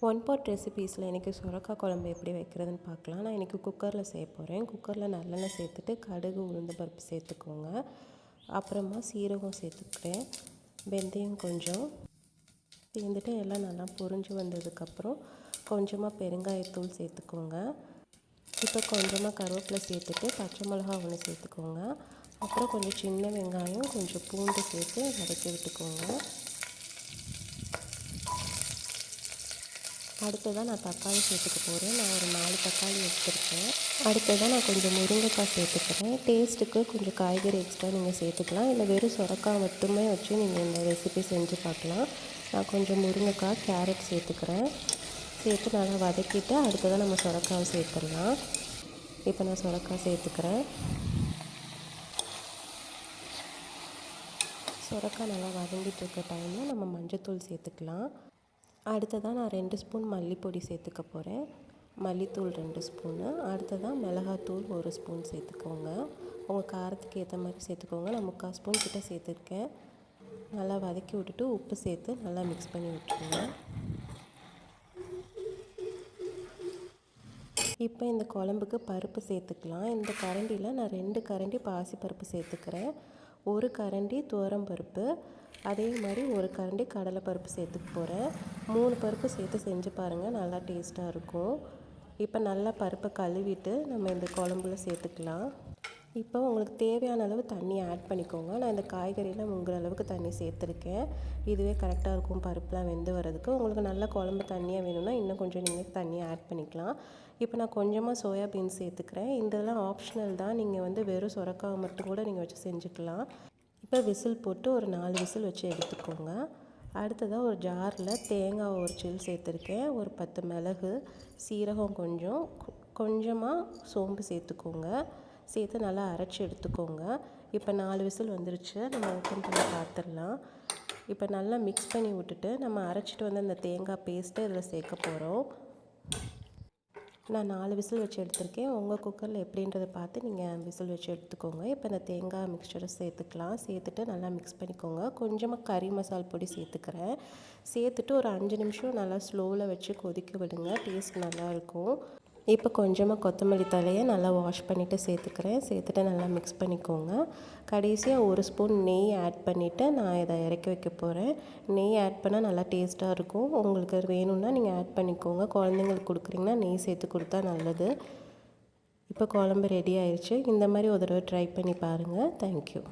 One pot ரெசிபீஸில் இன்றைக்கி சுரக்காய் குழம்பு எப்படி வைக்கிறதுன்னு பார்க்கலாம். நான் இன்றைக்கி குக்கரில் செய்ய போகிறேன். குக்கரில் நல்லெண்ணெய் சேர்த்துட்டு கடுகு உளுந்து பருப்பு சேர்த்துக்கோங்க. அப்புறமா சீரகம் சேர்த்துக்கிறேன். வெந்தயம் கொஞ்சம் சேர்ந்துட்டு எல்லாம் நல்லா பொரிஞ்சு வந்ததுக்கப்புறம் கொஞ்சமாக பெருங்காயத்தூள் சேர்த்துக்கோங்க. இப்போ கொஞ்சமாக கருவேப்பிலை சேர்த்துட்டு பச்சை மிளகா ஒன்று சேர்த்துக்கோங்க. அப்புறம் கொஞ்சம் சின்ன வெங்காயம் கொஞ்சம் பூண்டு சேர்த்து வதக்கி விட்டுக்கோங்க. அடுத்ததாக நான் தக்காளி சேர்த்துக்க போகிறேன். நான் ஒரு 4 தக்காளி எடுத்துருக்கேன். அடுத்ததாக நான் கொஞ்சம் முருங்கைக்காய் சேர்த்துக்கிறேன். டேஸ்ட்டுக்கு கொஞ்சம் காய்கறி எக்ஸ்ட்ரா நீங்கள் சேர்த்துக்கலாம். இல்லை வெறும் சுரக்காய் மட்டுமே வச்சு நீங்கள் இந்த ரெசிபி செஞ்சு பார்க்கலாம். நான் கொஞ்சம் முருங்கைக்காய் கேரட் சேர்த்துக்கிறேன். சேர்த்து நல்லா வதக்கிட்டு அடுத்ததாக நம்ம சுரக்காவை சேர்த்துடலாம். இப்போ நான் சுரக்காய் சேர்த்துக்கிறேன். சுரக்காய் நல்லா வதங்கிட்டு இருக்க டைமில் நம்ம மஞ்சத்தூள் சேர்த்துக்கலாம். அடுத்ததாக நான் 2 ஸ்பூன் மல்லிப்பொடி சேர்த்துக்க போகிறேன். மல்லித்தூள் 2 ஸ்பூனு. அடுத்ததாக மிளகாத்தூள் 1 ஸ்பூன் சேர்த்துக்கோங்க. உங்கள் காரத்துக்கு ஏற்ற மாதிரி சேர்த்துக்கோங்க. நான் 3/4 ஸ்பூன் கிட்ட சேர்த்துருக்கேன். நல்லா வதக்கி விட்டுட்டு உப்பு சேர்த்து நல்லா மிக்ஸ் பண்ணி விட்டுருங்க. இப்போ இந்த குழம்புக்கு பருப்பு சேர்த்துக்கலாம். இந்த கரண்டியில் நான் 2 கரண்டி பாசிப்பருப்பு சேர்த்துக்கிறேன். 1 கரண்டி துவரம்பருப்பு, அதே மாதிரி 1 கரண்டி கடலைப்பருப்பு சேர்த்துக்க போகிறேன். 3 பருப்பு சேர்த்து செஞ்சு பாருங்கள், நல்லா டேஸ்ட்டாக இருக்கும். இப்போ நல்லா பருப்பை கழுவிட்டு நம்ம இந்த குழம்புல சேர்த்துக்கலாம். இப்போ உங்களுக்கு தேவையான அளவு தண்ணி ஆட் பண்ணிக்கோங்க. நான் இந்த காய்கறியில் முங்குற அளவுக்கு தண்ணி சேர்த்துருக்கேன். இதுவே கரெக்டாக இருக்கும் பருப்புலாம் வெந்து வரதுக்கு. உங்களுக்கு நல்ல குழம்பு தண்ணியாக வேணும்னா இன்னும் கொஞ்சம் நீங்கள் தண்ணி ஆட் பண்ணிக்கலாம். இப்போ நான் கொஞ்சமாக சோயா பீன்ஸ் சேர்த்துக்கிறேன். இதெல்லாம் ஆப்ஷனல் தான். நீங்கள் வெறும் சுரக்காய் மட்டும் கூட நீங்கள் வச்சு செஞ்சுக்கலாம். இப்போ விசில் போட்டு ஒரு 4 விசில் வச்சு எடுத்துக்கோங்க. அடுத்ததாக ஒரு ஜாரில் தேங்காய் ஒரு சில் சேர்த்துருக்கேன். ஒரு 10 மிளகு, சீரகம் கொஞ்சமாக சோம்பு சேர்த்துக்கோங்க. சேர்த்து நல்லா அரைச்சி எடுத்துக்கோங்க. இப்போ 4 விசில் வந்துருச்சு. நம்ம ஓப்பன் பண்ணி பார்த்துடலாம். இப்போ நல்லா மிக்ஸ் பண்ணி விட்டுட்டு நம்ம அரைச்சிட்டு வந்து அந்த தேங்காய் பேஸ்ட்டை இதில் சேர்க்க போகிறோம். நான் 4 விசில் வச்சு எடுத்திருக்கேன். உங்கள் குக்கரில் எப்படின்றத பார்த்து நீங்கள் விசில் வச்சு எடுத்துக்கோங்க. இப்போ இந்த தேங்காய் மிக்சரை சேர்த்துக்கலாம். சேர்த்துட்டு நல்லா மிக்ஸ் பண்ணிக்கோங்க. கொஞ்சமாக கறி மசால் பொடி சேர்த்துக்கிறேன். சேர்த்துட்டு ஒரு 5 நிமிஷம் நல்லா ஸ்லோவில் வச்சு கொதிக்க விடுங்க. டேஸ்ட் நல்லாயிருக்கும். இப்போ கொஞ்சமாக கொத்தமல்லி தலையை நல்லா வாஷ் பண்ணிவிட்டு சேர்த்துக்கிறேன். சேர்த்துட்டு நல்லா மிக்ஸ் பண்ணிக்கோங்க. கடைசியாக 1 ஸ்பூன் நெய் ஆட் பண்ணிவிட்டு நான் இதை இறக்கி வைக்க போகிறேன். நெய் ஆட் பண்ணால் நல்லா டேஸ்ட்டாக இருக்கும். உங்களுக்கு வேணும்னா நீங்கள் ஆட் பண்ணிக்கோங்க. குழந்தைங்களுக்கு கொடுக்குறீங்கன்னா நெய் சேர்த்து கொடுத்தா நல்லது. இப்போ குழம்பு ரெடி ஆயிடுச்சு. இந்த மாதிரி ஒரு தடவை ட்ரை பண்ணி பாருங்கள். தேங்க்யூ.